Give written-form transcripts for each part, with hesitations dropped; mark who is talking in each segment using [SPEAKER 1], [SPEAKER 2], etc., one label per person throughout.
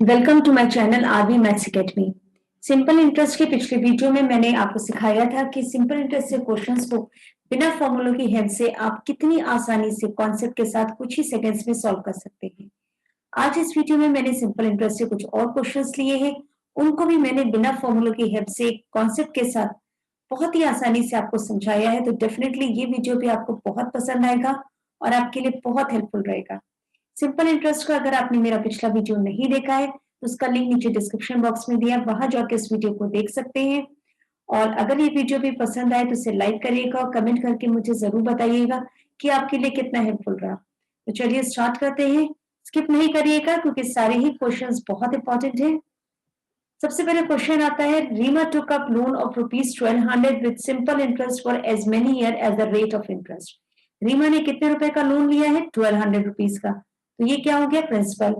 [SPEAKER 1] Welcome to my channel RB maths academy. Simple interest के पिछले video में मैंने आपको सिखाया था कि सिंपल इंटरेस्ट से क्वेश्चंस को बिना फॉर्मूलों की हेल्प से आप कितनी आसानी से कॉन्सेप्ट के साथ कुछ ही सेकंड्स में सॉल्व कर सकते हैं। आज इस वीडियो में मैंने सिंपल इंटरेस्ट से कुछ और क्वेश्चंस लिए हैं, उनको भी मैंने बिना फॉर्मूलों की हेल्प से कॉन्सेप्ट के साथ बहुत ही आसानी से आपको समझाया है। तो डेफिनेटली ये वीडियो भी आपको बहुत पसंद आएगा और आपके लिए बहुत हेल्पफुल रहेगा। सिंपल इंटरेस्ट का अगर आपने मेरा पिछला वीडियो नहीं देखा है तो उसका लिंक नीचे डिस्क्रिप्शन बॉक्स में दिया है, वहां जाकर इस वीडियो को देख सकते हैं। और अगर ये वीडियो भी पसंद आए तो इसे लाइक करिएगा और कमेंट करके मुझे जरूर बताइएगा कि आपके लिए कितना हेल्पफुल रहा। तो चलिए स्टार्ट करते हैं। स्किप नहीं करिएगा क्योंकि सारे ही क्वेश्चंस बहुत इंपॉर्टेंट हैं। सबसे पहले क्वेश्चन आता है, Reema took up loan of ₹1200 with simple interest for as many year as the rate of interest. Reema ने कितने रुपए का लोन लिया है? ₹1200 का। तो ये क्या हो गया? Principal.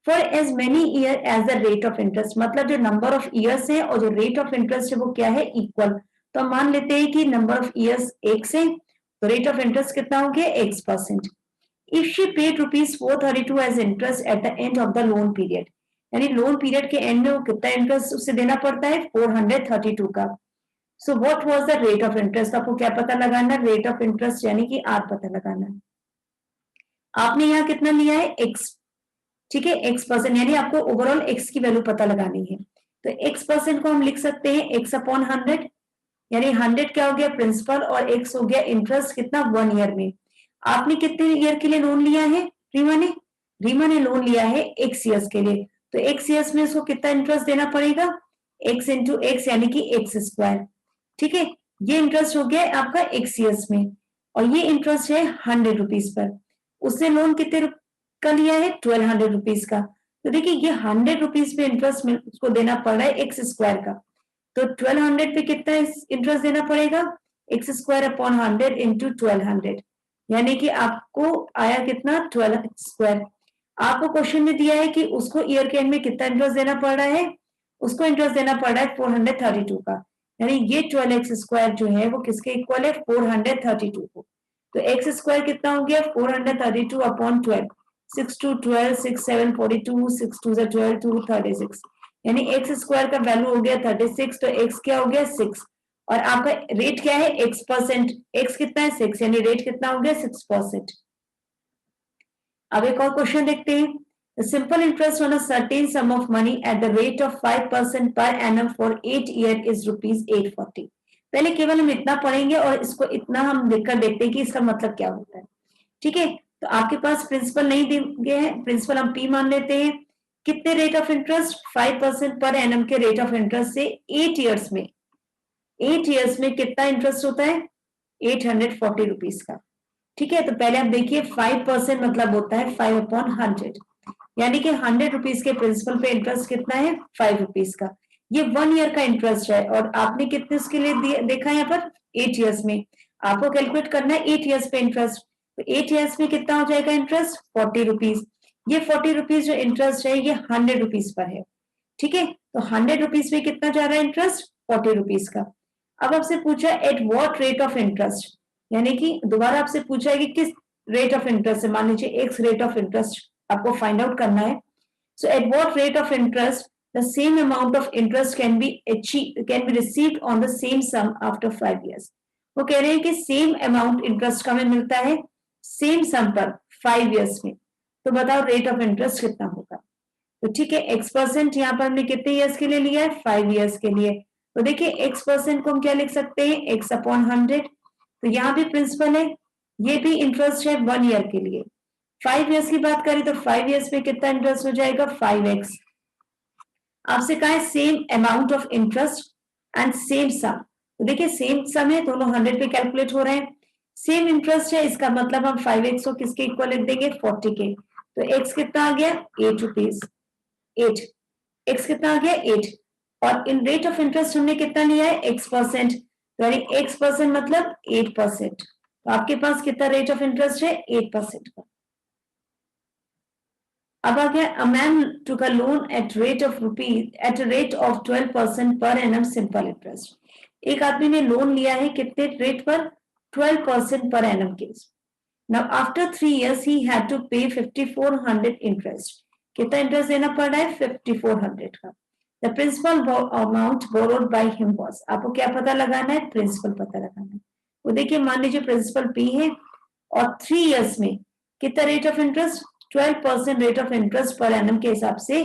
[SPEAKER 1] For as many year as the rate of interest, मतलब जो नंबर ऑफ ईयर्स है और जो रेट ऑफ इंटरेस्ट है वो क्या है? इक्वल। तो हम मान लेते हैं कि नंबर ऑफ ईयर्स x है तो रेट ऑफ इंटरेस्ट कितना हो गया? x%। If she paid ₹432 as interest at the end of the loan period, यानी लोन पीरियड के एंड में वो कितना इंटरेस्ट उसे देना पड़ता है? 432 का। So what was the rate of interest? आपको क्या पता लगाना? रेट ऑफ इंटरेस्ट यानी कि आर पता लगाना है। आपने यहाँ कितना लिया है? एक्स। ठीक है, x%, यानी आपको ओवरऑल x की वैल्यू पता लगानी है। तो x% को हम लिख सकते हैं x/100, यानी 100 क्या हो गया? प्रिंसिपल, और x हो गया इंटरेस्ट। कितना? 1 ईयर में। आपने कितने ईयर के लिए लोन लिया है? रीमा ने लोन लिया है x ईयर्स के लिए। तो x ईयर्स में उसको कितना इंटरेस्ट देना पड़ेगा? x इंटू एक्स यानी कि x²। ठीक है, ये इंटरेस्ट हो गया आपका x ईयर्स में और ये इंटरेस्ट है ₹100 पर। उसने लोन कितने का लिया है? ₹1200 का। तो देखिए ये ₹100 पे इंटरेस्ट उसको देना पड़ रहा है x² का। तो 1200 पे कितना इंटरेस्ट देना पड़ेगा? x²/100 इंटू 1200, यानी कि आपको आया कितना? 12x²। आपको क्वेश्चन में दिया है कि उसको ईयर के एंड में कितना इंटरेस्ट देना पड़ रहा है? उसको इंटरेस्ट देना पड़ रहा है 432 का, यानी ये 12x² जो है वो किसके इक्वल है? 432 को। तो x² कितना हो गया? 432/12। 6 2 12, 6 7 42, 6 2 12, 2 36, यानी x² का वैल्यू हो गया 36। तो x क्या हो गया? 6। और आपका रेट क्या है? x%। x कितना है? 6, यानी रेट कितना हो गया? 6%। अब एक और क्वेश्चन देखते हैं। The simple interest on a certain sum of money at the rate of 5% per annum for 8 years is ₹840। पहले केवल हम इतना पढ़ेंगे और इसको इतना हम देखकर देखते हैं कि इसका मतलब क्या होता है। ठीक है, तो आपके पास प्रिंसिपल नहीं दिए हैं, प्रिंसिपल हम p मान लेते हैं। कितने rate of interest? 5% per annum के रेट ऑफ इंटरेस्ट से 8 ईयर्स में। 8 ईयर्स में कितना इंटरेस्ट होता है? ₹840 का। ठीक है, तो पहले आप देखिए 5% मतलब होता है 5/100, यानी कि ₹100 के प्रिंसिपल पे इंटरेस्ट कितना है? ₹5 का। ये 1 ईयर का इंटरेस्ट है और आपने कितने उसके लिए देखा है यहाँ पर? 8 ईयर्स में। आपको कैलकुलेट करना है 8 ईयर्स पे इंटरेस्ट। तो 8 ईयर्स में कितना हो जाएगा इंटरेस्ट? ₹40। ये ₹40 जो इंटरेस्ट है ये ₹100 पर है। ठीक है, तो ₹100 में कितना जा रहा है इंटरेस्ट? ₹40 का। अब आपसे पूछा eight what rate of interest, यानी कि दोबारा आपसे पूछा है कि किस रेट ऑफ इंटरेस्ट है। मान लीजिए एक्स रेट ऑफ इंटरेस्ट आपको फाइंड आउट करना है। So at what rate of interest the same amount of interest can be received on the same sum after 5 years. वो कह रहे हैं कि सेम अमाउंट इंटरेस्ट का हमें मिलता है सेम सम पर 5 ईयर्स में। तो बताओ रेट ऑफ इंटरेस्ट कितना होगा? तो ठीक है, x% यहाँ पर हमने कितने ईयर्स के लिए लिया है? 5 ईयर्स के लिए। तो देखिए x% को हम क्या लिख सकते हैं? x/100। तो यहाँ भी प्रिंसिपल है, ये भी इंटरेस्ट है 1 ईयर के लिए। 5 ईयर्स की बात करें तो 5 ईयर्स में कितना इंटरेस्ट हो जाएगा? 5x। आपसे कहा है same amount of interest and same sum. तो देखिए सेम सम है, दोनों 100 पे कैलकुलेट हो रहे हैं। सेम इंटरेस्ट है, इसका मतलब हम 5x को किसके इक्वल लिख देंगे? 40 के। तो x कितना आ गया? ₹8। 8, x कितना आ गया? 8। और इन रेट ऑफ इंटरेस्ट हमने कितना लिया है? x%। तो यानी x% मतलब 8%। तो आपके पास कितना रेट ऑफ इंटरेस्ट है? 8% का। अब आ गया, a man took a loan at rate of 12% per annum simple interest. एक आदमी ने लोन लिया है कितने रेट पर? 12% पर एनम के। Now after 3 years he had to pay 5400 interest. कितना इंटरेस्ट देना पड़ रहा है 5400 का। The principal amount borrowed by him was, आपको क्या पता लगाना है, प्रिंसिपल पता लगाना है। वो देखिए मान लीजिए प्रिंसिपल पी है और 3 इयर्स में कितना rate of interest, 12% rate of interest per annum के हिसाब से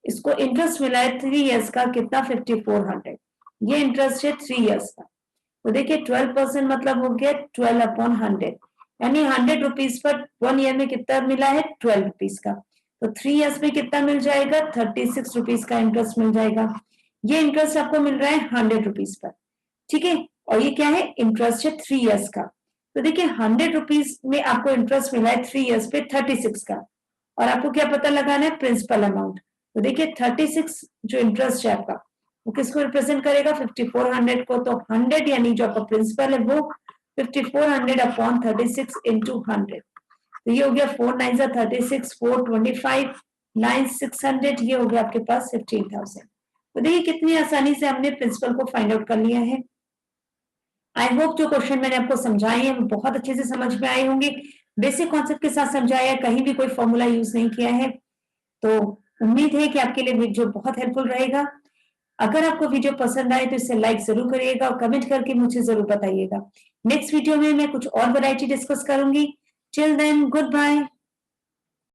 [SPEAKER 1] इसको इंटरेस्ट मिला है 3 इयर्स का, कितना 5400। ये इंटरेस्ट है 3 इयर्स का। तो देखिए 12% मतलब हो गया 12/100, यानी 100 रुपीज पर 1 ईयर में कितना मिला है 12 रुपीज का। तो 3 इयर्स में कितना मिल जाएगा 36 रुपीज का इंटरेस्ट मिल जाएगा। ये इंटरेस्ट आपको मिल रहा है 100 रुपीज पर, ठीक है। और ये क्या है, इंटरेस्ट है 3 इयर्स का। तो देखिए 100 रुपीज में आपको इंटरेस्ट मिला है 3 इयर्स पे 36 का, और आपको क्या पता लगाना है, प्रिंसिपल अमाउंट। तो देखिए 36 जो इंटरेस्ट है आपका वो किसको रिप्रेजेंट करेगा, 5400 को। तो 100 यानी जो आपका प्रिंसिपल है वो 5400 अपॉन 36 इंटू 100। तो ये हो गया 4 9 36, 4 25, 9 600, ये हो गया आपके पास 15,000। तो देखिए कितनी आसानी से हमने प्रिंसिपल को फाइंड आउट कर लिया है। आई होप जो क्वेश्चन मैंने आपको समझाए हैं वो बहुत अच्छे से समझ में आए होंगे। बेसिक कॉन्सेप्ट के साथ समझाया है, कहीं भी कोई फॉर्मूला यूज नहीं किया है। तो उम्मीद है कि आपके लिए वीडियो बहुत हेल्पफुल रहेगा। अगर आपको वीडियो पसंद आए तो इसे लाइक जरूर करिएगा और कमेंट करके मुझे जरूर बताइएगा। नेक्स्ट वीडियो में मैं कुछ और वैरायटी डिस्कस करूंगी। Till then good bye.